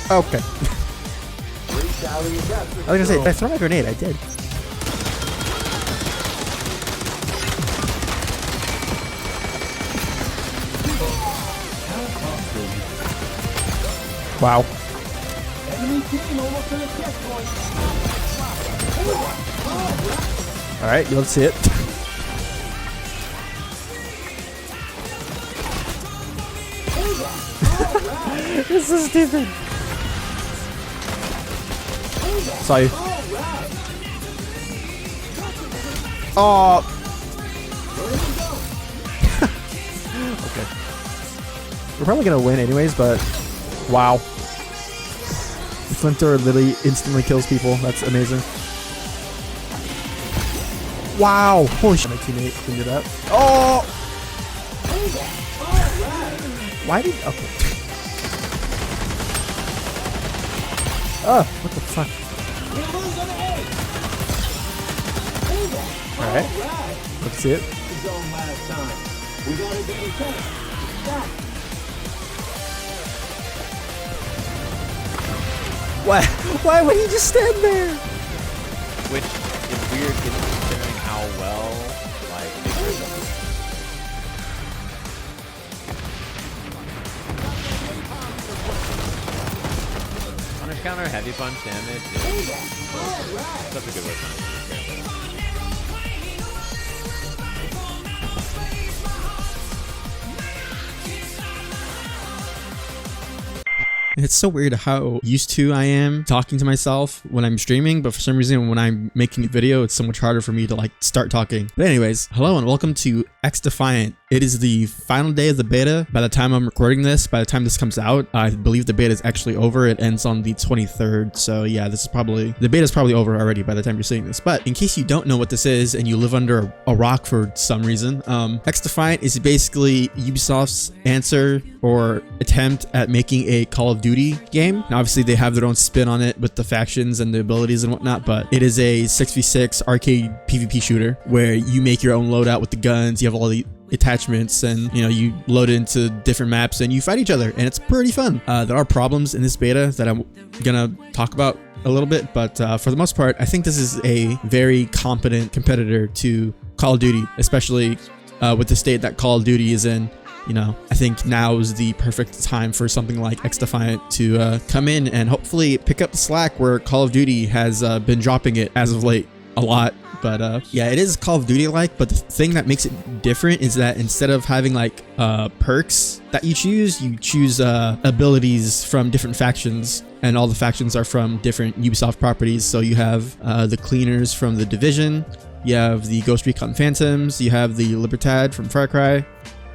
Okay. I was gonna say, did I throw my grenade? I did. Wow. Alright, let's see it. This is stupid. Saw you. Oh. Okay. We're probably gonna win anyways, but wow. The flamethrower literally instantly kills people. That's amazing. Wow. Holy shit, my teammate can do that. Oh. Why did? Okay. Oh, what the fuck? Alright. Let's see it. Why would he just stand there? Which is weird considering how well, like, punish counter, heavy punch damage. That's a good way to punish it. It's so weird how used to I am talking to myself when I'm streaming, but for some reason when I'm making a video, it's so much harder for me to like start talking. But anyways, hello and welcome to XDefiant. It is the final day of the beta. By the time I'm recording this, by the time this comes out, I believe the beta is actually over. It ends on the 23rd. So yeah, this is probably, the beta is probably over already by the time you're seeing this. But in case you don't know what this is and you live under a rock for some reason, XDefiant is basically Ubisoft's answer or attempt at making a Call of Duty game. Now, obviously they have their own spin on it with the factions and the abilities and whatnot, but it is a 6v6 arcade PvP shooter where you make your own loadout with the guns. You have all the attachments and you load it into different maps and you fight each other, and it's pretty fun. There are problems in this beta that I'm gonna talk about a little bit, but for the most part I think this is a very competent competitor to Call of Duty, especially with the state that Call of Duty is in. I think now is the perfect time for something like XDefiant to come in and hopefully pick up the slack where Call of Duty has been dropping it as of late a lot. But yeah, it is Call of Duty like, but the thing that makes it different is that instead of having like perks that you choose abilities from different factions, and all the factions are from different Ubisoft properties. So you have the Cleaners from The Division, you have the Ghost Recon Phantoms, you have the Libertad from Far Cry,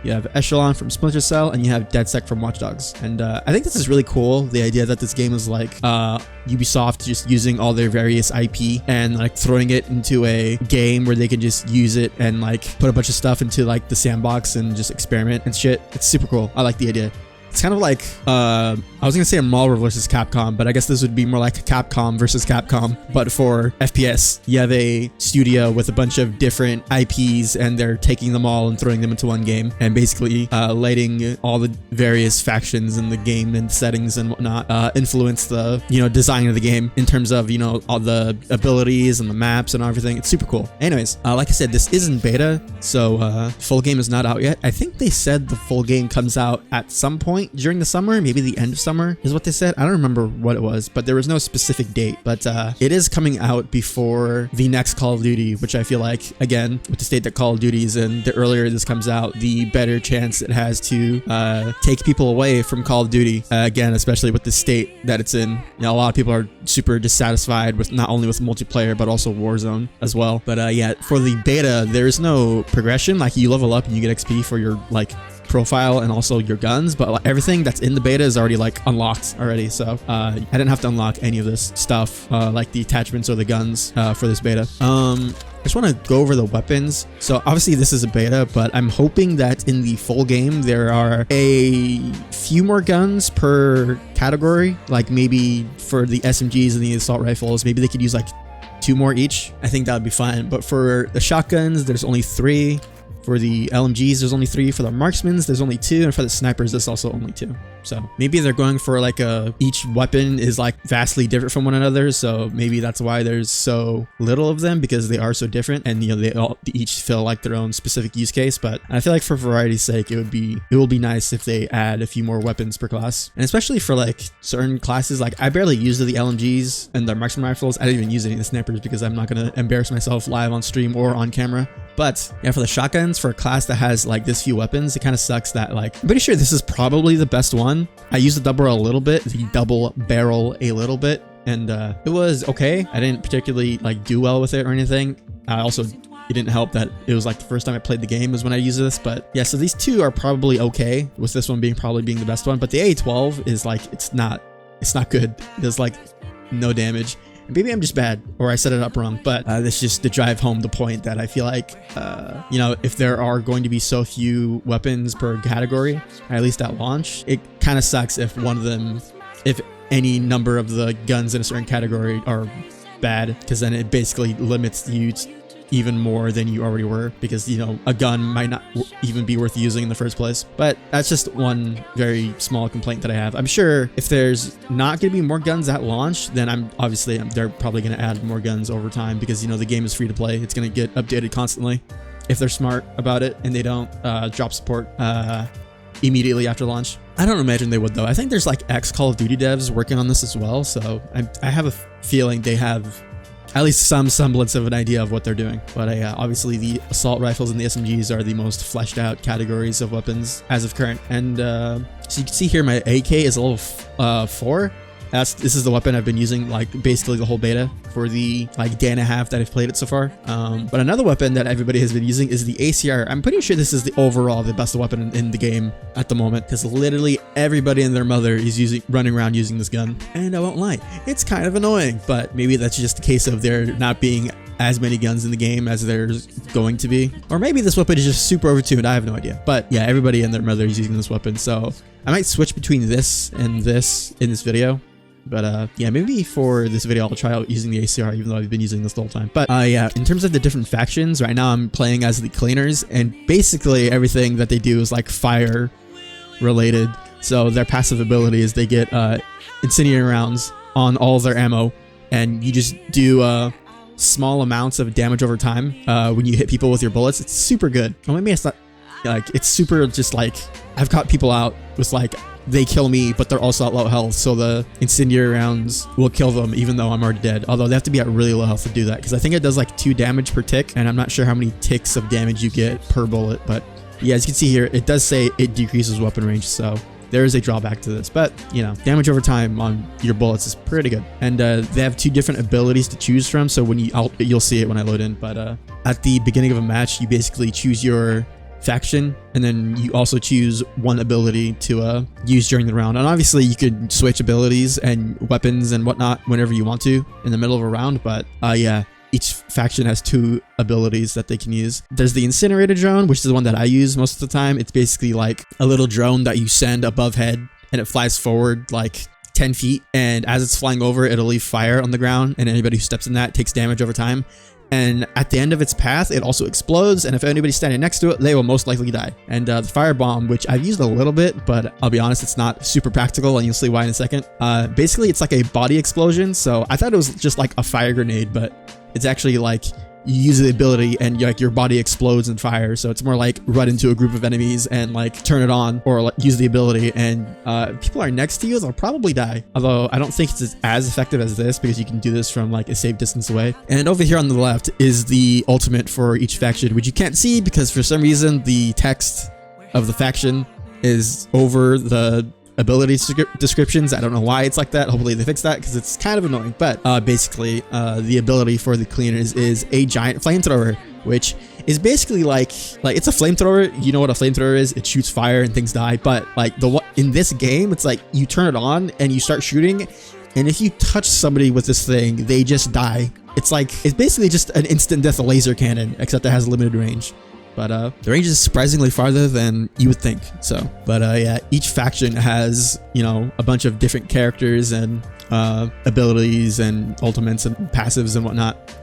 you have Echelon from Splinter Cell, and you have DedSec from Watch Dogs. And I think this is really cool, the idea that this game is like Ubisoft just using all their various IP and like throwing it into a game where they can just use it and like put a bunch of stuff into like the sandbox and just experiment and shit. It's super cool. I like the idea. It's kind of like, I was going to say a Marvel versus Capcom, but I guess this would be more like Capcom versus Capcom, but for FPS. You have a studio with a bunch of different IPs, and they're taking them all and throwing them into one game, and basically letting all the various factions in the game and settings and whatnot influence the, design of the game in terms of, all the abilities and the maps and everything. It's super cool. Anyways, like I said, this isn't beta, so full game is not out yet. I think they said the full game comes out at some point during the summer, maybe the end of summer is what they said. I don't remember what it was, but there was no specific date. But it is coming out before the next Call of Duty, which I feel like, again, with the state that Call of Duty is in, the earlier this comes out, the better chance it has to take people away from Call of Duty. Again, especially with the state that it's in. A lot of people are super dissatisfied with not only with multiplayer, but also Warzone as well. But yeah, for the beta, there is no progression. Like, you level up and you get XP for your like profile and also your guns, but like, everything that's in the beta is already like unlocked already. So I didn't have to unlock any of this stuff, like the attachments or the guns for this beta. I just want to go over the weapons. So obviously this is a beta, but I'm hoping that in the full game there are a few more guns per category. Like maybe for the SMGs and the assault rifles, maybe they could use like 2 more each. I think that would be fine. But for the shotguns, there's only 3. For the LMGs, there's only 3. For the marksmans, there's only 2. And for the snipers, there's also only 2. So maybe they're going for like each weapon is like vastly different from one another. So maybe that's why there's so little of them, because they are so different, and they each fill like their own specific use case. But I feel like for variety's sake, it will be nice if they add a few more weapons per class, and especially for like certain classes. Like I barely use the LMGs and the marksman rifles. I didn't even use any of the snipers because I'm not gonna embarrass myself live on stream or on camera. But yeah, for the shotguns, for a class that has like this few weapons, it kind of sucks that like I'm pretty sure this is probably the best one. I used the double barrel a little bit, the double barrel a little bit, and it was okay. I didn't particularly like do well with it or anything. It didn't help that it was like the first time I played the game was when I used this. But yeah, so these two are probably okay, with this one probably being the best one. But the A12 is like it's not good. There's like no damage. Maybe I'm just bad, or I set it up wrong, but that's just to drive home the point that I feel like, if there are going to be so few weapons per category, at least at launch, it kind of sucks if if any number of the guns in a certain category are bad, because then it basically limits you even more than you already were, because a gun might not even be worth using in the first place. But that's just one very small complaint that I have. I'm sure if there's not going to be more guns at launch, then they're probably going to add more guns over time, because the game is free to play. It's going to get updated constantly if they're smart about it and they don't drop support immediately after launch. I don't imagine they would though. I think there's like Call of Duty devs working on this as well, so I have a feeling they have at least some semblance of an idea of what they're doing. But obviously the assault rifles and the SMGs are the most fleshed out categories of weapons as of current. And so you can see here my AK is a level 4. This is the weapon I've been using like basically the whole beta for the like day and a half that I've played it so far. But another weapon that everybody has been using is the ACR. I'm pretty sure this is the best weapon in the game at the moment, because literally everybody and their mother is running around using this gun. And I won't lie, it's kind of annoying, but maybe that's just a case of there not being as many guns in the game as there's going to be. Or maybe this weapon is just super overtuned, I have no idea. But yeah, everybody and their mother is using this weapon, so I might switch between this and this in this video. But yeah, maybe for this video I'll try out using the ACR, even though I've been using this the whole time. But yeah, in terms of the different factions, right now I'm playing as the cleaners, and basically everything that they do is like fire related. So their passive ability is they get incendiary rounds on all of their ammo, and you just do small amounts of damage over time when you hit people with your bullets. It's super good. Or maybe it's not like, it's super just like, I've caught people out with like, they kill me, but they're also at low health, so the incendiary rounds will kill them even though I'm already dead. Although they have to be at really low health to do that, because I think it does like 2 damage per tick, and I'm not sure how many ticks of damage you get per bullet. But yeah, as you can see here, it does say it decreases weapon range, so there is a drawback to this. But damage over time on your bullets is pretty good. And they have 2 different abilities to choose from, so when you'll see it when I load in. But at the beginning of a match, you basically choose your faction, and then you also choose one ability to use during the round. And obviously you could switch abilities and weapons and whatnot whenever you want to in the middle of a round. But yeah, each faction has 2 abilities that they can use. There's the incinerator drone, which is the one that I use most of the time. It's basically like a little drone that you send above head, and it flies forward like 10 feet, and as it's flying over, it'll leave fire on the ground, and anybody who steps in that takes damage over time. And at the end of its path, it also explodes, and if anybody's standing next to it, they will most likely die. And the firebomb, which I've used a little bit, but I'll be honest, it's not super practical, and you'll see why in a second. Basically, it's like a body explosion, so I thought it was just like a fire grenade, but it's actually like you use the ability and like your body explodes in fire. So it's more like run into a group of enemies and like turn it on, or like use the ability, and people are next to you, they'll probably die. Although I don't think it's as effective as this, because you can do this from like a safe distance away. And over here on the left is the ultimate for each faction, which you can't see because for some reason the text of the faction is over the ability descriptions. I don't know why it's like that. Hopefully they fix that, because it's kind of annoying. But basically the ability for the cleaners is a giant flamethrower, which is basically like it's a flamethrower. You know what a flamethrower is? It shoots fire and things die. But like in this game, it's like you turn it on and you start shooting, and if you touch somebody with this thing, they just die. It's basically just an instant death laser cannon, except it has limited range. But the range is surprisingly farther than you would think. So, but yeah, each faction has, a bunch of different characters and abilities and ultimates and passives and whatnot.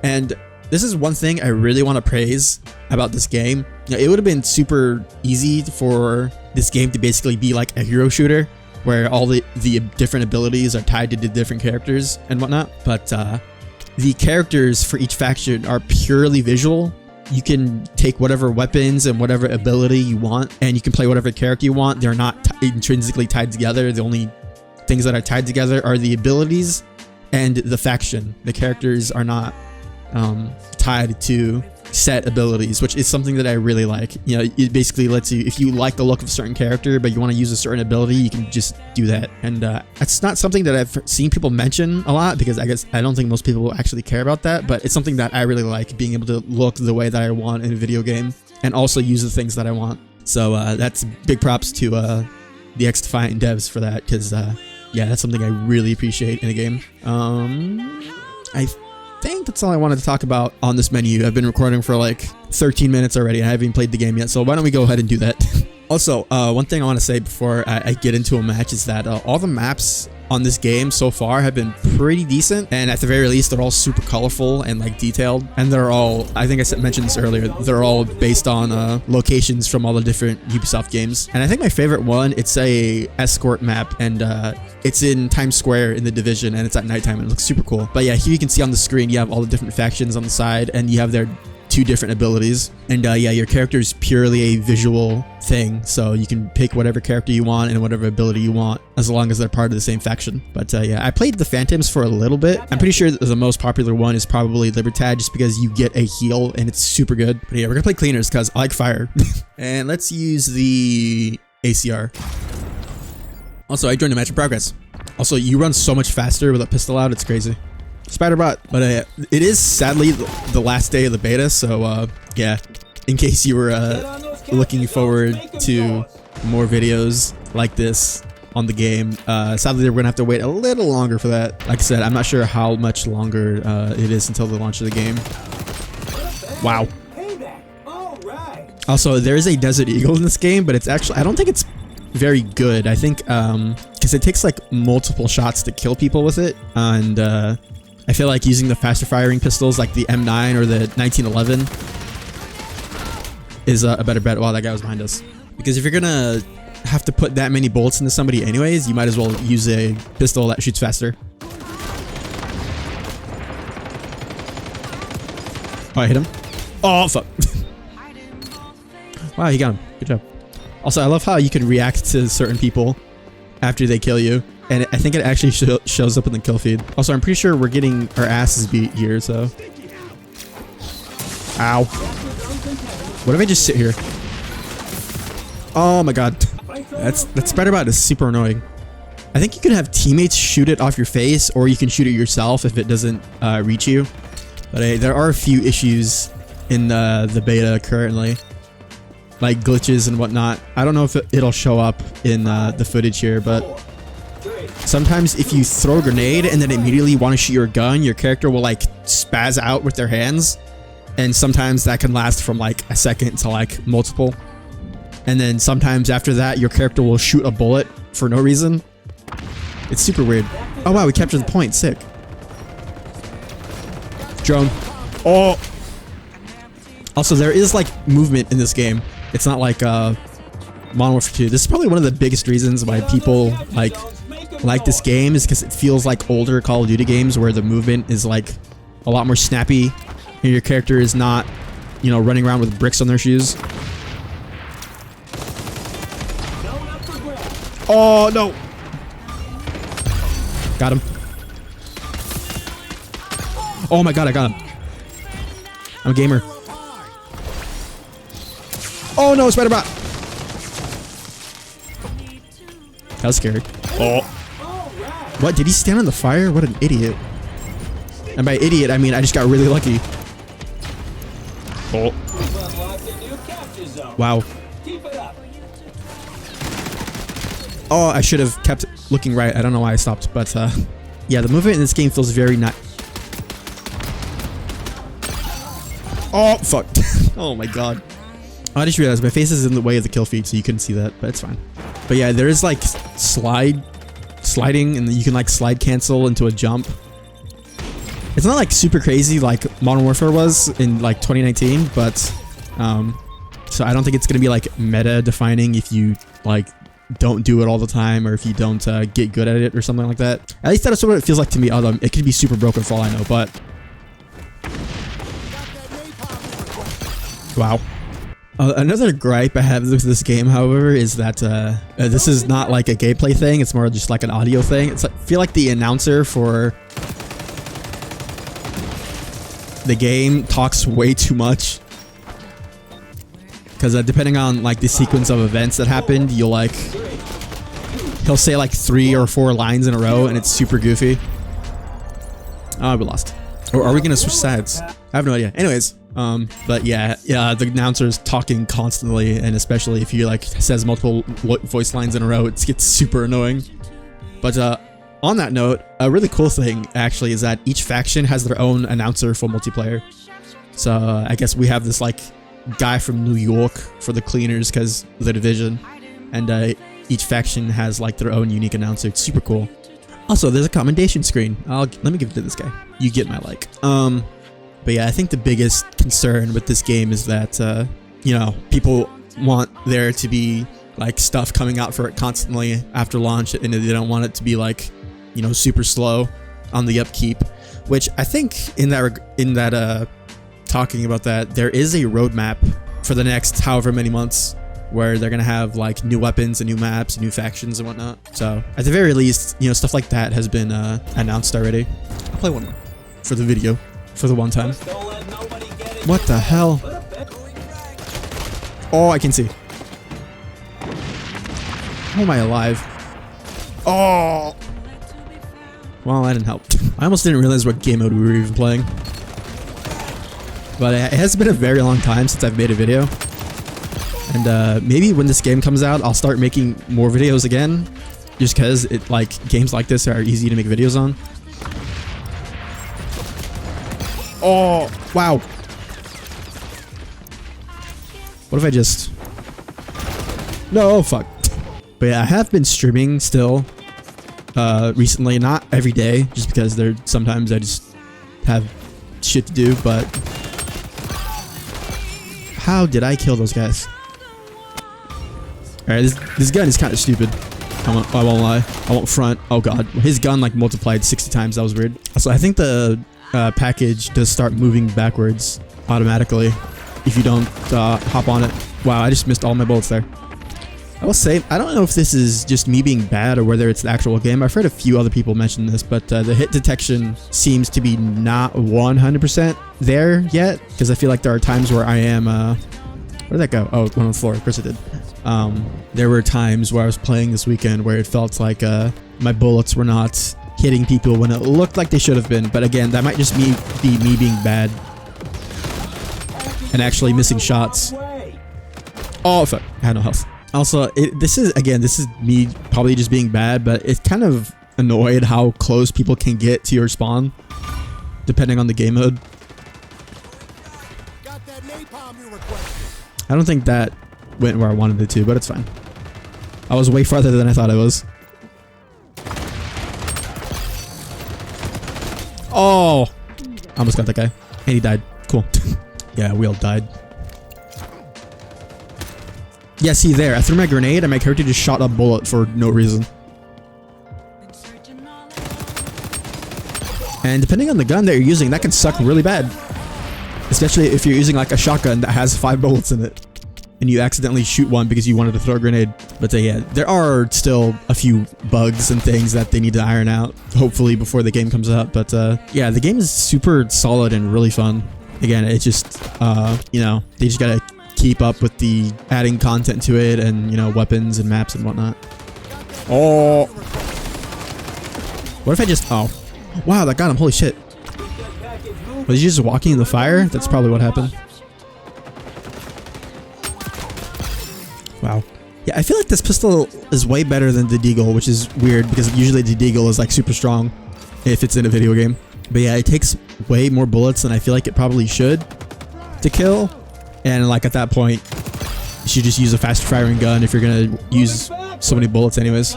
And this is one thing I really want to praise about this game. You know, it would have been super easy for this game to basically be like a hero shooter where all the different abilities are tied to the different characters and whatnot. But the characters for each faction are purely visual. You can take whatever weapons and whatever ability you want, and you can play whatever character you want. They're not intrinsically tied together. The only things that are tied together are the abilities and the faction. The characters are not tied to set abilities, which is something that I really like. You know, it basically lets you, if you like the look of a certain character but you want to use a certain ability, you can just do that. And it's not something that I've seen people mention a lot, because I don't think most people actually care about that, but it's something that I really like, being able to look the way that I want in a video game and also use the things that I want. So that's big props to the XDefiant devs for that, because yeah, that's something I really appreciate in a game. I think that's all I wanted to talk about on this menu. I've been recording for like 13 minutes already and I haven't even played the game yet, so why don't we go ahead and do that. Also, one thing I want to say before I get into a match is that all the maps on this game so far have been pretty decent, and at the very least they're all super colorful and like detailed, and they're all, I think I mentioned this earlier, they're all based on locations from all the different Ubisoft games. And I think my favorite one, it's a escort map, and it's in Times Square in The Division, and it's at nighttime and it looks super cool. But yeah, here you can see on the screen you have all the different factions on the side, and you have their 2 different abilities. And yeah, your character is purely a visual thing, so you can pick whatever character you want and whatever ability you want, as long as they're part of the same faction. But yeah, I played the Phantoms for a little bit. I'm pretty sure the most popular one is probably Libertad, just because you get a heal and it's super good. But yeah, we're gonna play cleaners because I like fire. And let's use the ACR. Also, I joined a match in progress. Also, you run so much faster with a pistol out, it's crazy. Spiderbot. But it is sadly the last day of the beta, so yeah, in case you were looking forward to more videos like this on the game, sadly we're gonna have to wait a little longer for that. Like I said, I'm not sure how much longer it is until the launch of the game. Wow. Also, there is a Desert Eagle in this game, but it's actually, I don't think it's very good. I think because it takes like multiple shots to kill people with it, and I feel like using the faster firing pistols like the M9 or the 1911 is a better bet. Wow, that guy was behind us. Because if you're gonna have to put that many bullets into somebody anyways, you might as well use a pistol that shoots faster. Oh, I hit him. Oh, fuck. Wow, he got him. Good job. Also, I love how you can react to certain people after they kill you. And I think it actually shows up in the kill feed. Also, I'm pretty sure we're getting our asses beat here, so. Ow. What if I just sit here? Oh my god. That Spiderbot is super annoying. I think you can have teammates shoot it off your face, or you can shoot it yourself if it doesn't reach you. But there are a few issues in the beta currently, like glitches and whatnot. I don't know if it'll show up in the footage here, but sometimes if you throw a grenade and then immediately want to shoot your gun, your character will like spaz out with their hands, and sometimes that can last from like a second to like multiple. And then sometimes after that, your character will shoot a bullet for no reason. It's super weird. Oh wow, we captured the point. Sick. Drone. Oh. Also, there is like movement in this game. It's not like Modern Warfare 2. This is probably one of the biggest reasons why people like this game, is because it feels like older Call of Duty games where the movement is like a lot more snappy and your character is not, you know, running around with bricks on their shoes. Oh no. Got him. Oh my god, I got him. I'm a gamer. Oh no, Spiderbot. That was scary. Oh. What? Did he stand on the fire? What an idiot. And by idiot, I mean I just got really lucky. Oh. Wow. Oh, I should have kept looking right. I don't know why I stopped, but yeah, the movement in this game feels very not. Oh, fuck. Oh my god. I just realized my face is in the way of the kill feed, so you couldn't see that, but it's fine. But yeah, there is like sliding, and you can like slide cancel into a jump. It's not like super crazy like Modern Warfare was in like 2019, but so I don't think it's gonna be like meta defining if you like don't do it all the time or if you don't get good at it or something like that. At least that's what it feels like to me. Although it could be super broken for all I know, but wow. Another gripe I have with this game, however, is that this is not like a gameplay thing. It's more just like an audio thing. I feel like the announcer for the game talks way too much. Because depending on like the sequence of events that happened, he'll say like 3 or 4 lines in a row, and it's super goofy. Oh, we lost. Or are we gonna switch sides? I have no idea. Anyways. But yeah, the announcer is talking constantly, and especially if you like says multiple voice lines in a row, it gets super annoying. But on that note, a really cool thing actually is that each faction has their own announcer for multiplayer. So I guess we have this like guy from New York for the cleaners because the division, and each faction has like their own unique announcer. It's super cool. Also, there's a commendation screen. Let me give it to this guy. You get my like. But yeah, I think the biggest concern with this game is that, you know, people want there to be like stuff coming out for it constantly after launch, and they don't want it to be like, you know, super slow on the upkeep. Which I think in that talking about that, there is a roadmap for the next however many months where they're gonna have like new weapons and new maps and new factions and whatnot. So at the very least, you know, stuff like that has been announced already. I'll play one more for the video. For the one time. What the hell? Oh, I can see. How am I alive? Oh! Well, that didn't help. I almost didn't realize what game mode we were even playing. But it has been a very long time since I've made a video. And maybe when this game comes out, I'll start making more videos again. Just because games like this are easy to make videos on. Oh, wow. What if I just... No, fuck. But yeah, I have been streaming still recently. Not every day, just because sometimes I just have shit to do, but... How did I kill those guys? Alright, this gun is kind of stupid. I won't lie. I won't front. Oh god. His gun like multiplied 60 times. That was weird. So I think the... package does start moving backwards automatically if you don't hop on it. Wow, I just missed all my bullets there. I will say, I don't know if this is just me being bad or whether it's the actual game. I've heard a few other people mention this, but the hit detection seems to be not 100% there yet, because I feel like there are times where I am... where did that go? Oh, it went on the floor. Of course it did. There were times where I was playing this weekend where it felt like my bullets were not... hitting people when it looked like they should have been, but again, that might just be me being bad and actually missing shots. Oh fuck, I had no health. Also, this is me probably just being bad, but it's kind of annoyed how close people can get to your spawn depending on the game mode. I don't think that went where I wanted it to, but it's fine. I was way farther than I thought I was. Oh! I almost got that guy. And he died. Cool. Yeah, we all died. Yeah, see there. I threw my grenade and my character just shot a bullet for no reason. And depending on the gun that you're using, that can suck really bad. Especially if you're using like a shotgun that has 5 bullets in it. And you accidentally shoot one because you wanted to throw a grenade. But yeah, there are still a few bugs and things that they need to iron out, hopefully before the game comes out. But yeah, the game is super solid and really fun. Again, it's just, you know, they just gotta keep up with the adding content to it and, you know, weapons and maps and whatnot. Oh! What if I just... Oh. Wow, that got him. Holy shit. Was he just walking in the fire? That's probably what happened. Wow. Yeah, I feel like this pistol is way better than the Deagle, which is weird because usually the Deagle is like super strong if it's in a video game. But yeah, it takes way more bullets than I feel like it probably should to kill. And like at that point, you should just use a fast firing gun if you're gonna use so many bullets anyways.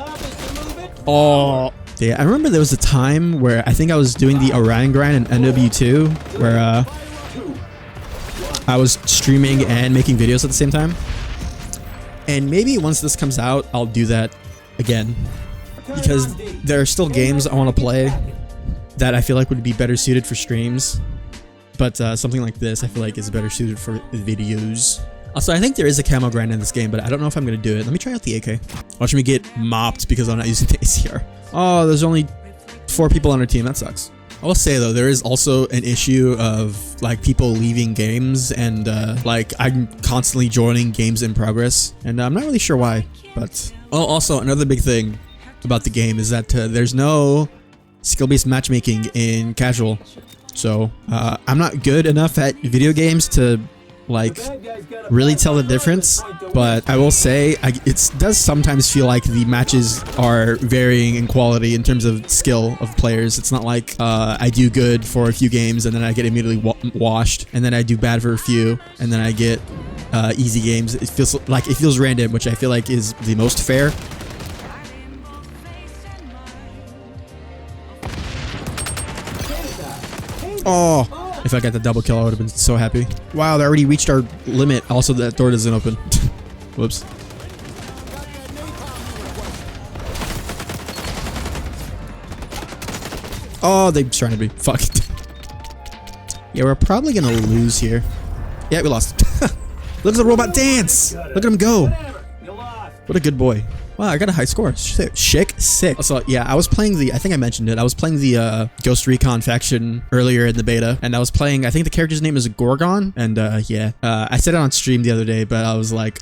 Oh, Yeah, I remember there was a time where I think I was doing the Orion grind in NW2 where I was streaming and making videos at the same time. And maybe once this comes out, I'll do that again. Because there are still games I want to play that I feel like would be better suited for streams. But something like this I feel like is better suited for videos. Also, I think there is a camo grind in this game, but I don't know if I'm going to do it. Let me try out the AK. Watch me get mopped because I'm not using the ACR. Oh, there's only 4 people on our team. That sucks. I will say though, there is also an issue of like people leaving games and like I'm constantly joining games in progress and I'm not really sure why, but also another big thing about the game is that there's no skill-based matchmaking in casual. So I'm not good enough at video games to like really tell the difference, but I will say it does sometimes feel like the matches are varying in quality in terms of skill of players. It's not like I do good for a few games and then I get immediately washed, and then I do bad for a few and then I get easy games. It feels random, which I feel like is the most fair. Oh, if I got the double kill, I would have been so happy. Wow, they already reached our limit. Also, that door doesn't open. Whoops. Oh, they're trying to be. Fuck. Yeah, we're probably gonna lose here. Yeah, we lost. Look at the robot dance. Look at him go. What a good boy. Wow, I got a high score. Sick. 6. Also, yeah, I was playing I think I mentioned it. I was playing the Ghost Recon faction earlier in the beta, and I was playing, I think the character's name is Gorgon, and yeah, I said it on stream the other day, but I was like,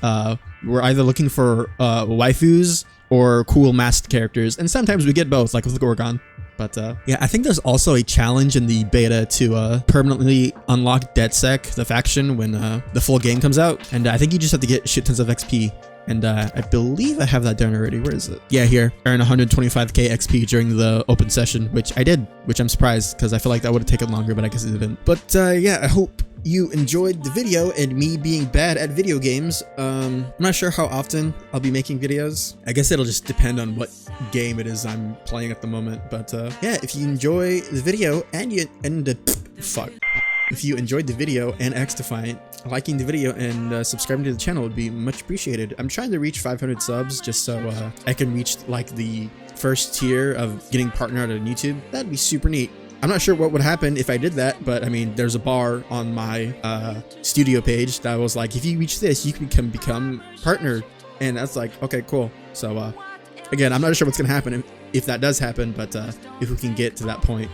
we're either looking for waifus or cool masked characters, and sometimes we get both, like with Gorgon. But yeah, I think there's also a challenge in the beta to permanently unlock DedSec, the faction, when the full game comes out, and I think you just have to get shit tons of XP. And I believe I have that done already. Where is it? Yeah, here. Earn 125k XP during the open session, which I did, which I'm surprised because I feel like that would have taken longer, but I guess it didn't. But yeah, I hope you enjoyed the video and me being bad at video games. I'm not sure how often I'll be making videos. I guess it'll just depend on what game it is I'm playing at the moment. But yeah, if you enjoy the video if you enjoyed the video and XDefiant, liking the video and subscribing to the channel would be much appreciated. I'm trying to reach 500 subs just so I can reach like the first tier of getting partnered on YouTube. That'd be super neat. I'm not sure what would happen if I did that, but I mean, there's a bar on my studio page that was like, if you reach this, you can become partnered. And that's like, okay, cool. So again, I'm not sure what's gonna happen if that does happen, but if we can get to that point,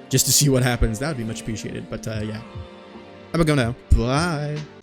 just to see what happens, that would be much appreciated. But yeah, I'm gonna go now. Bye.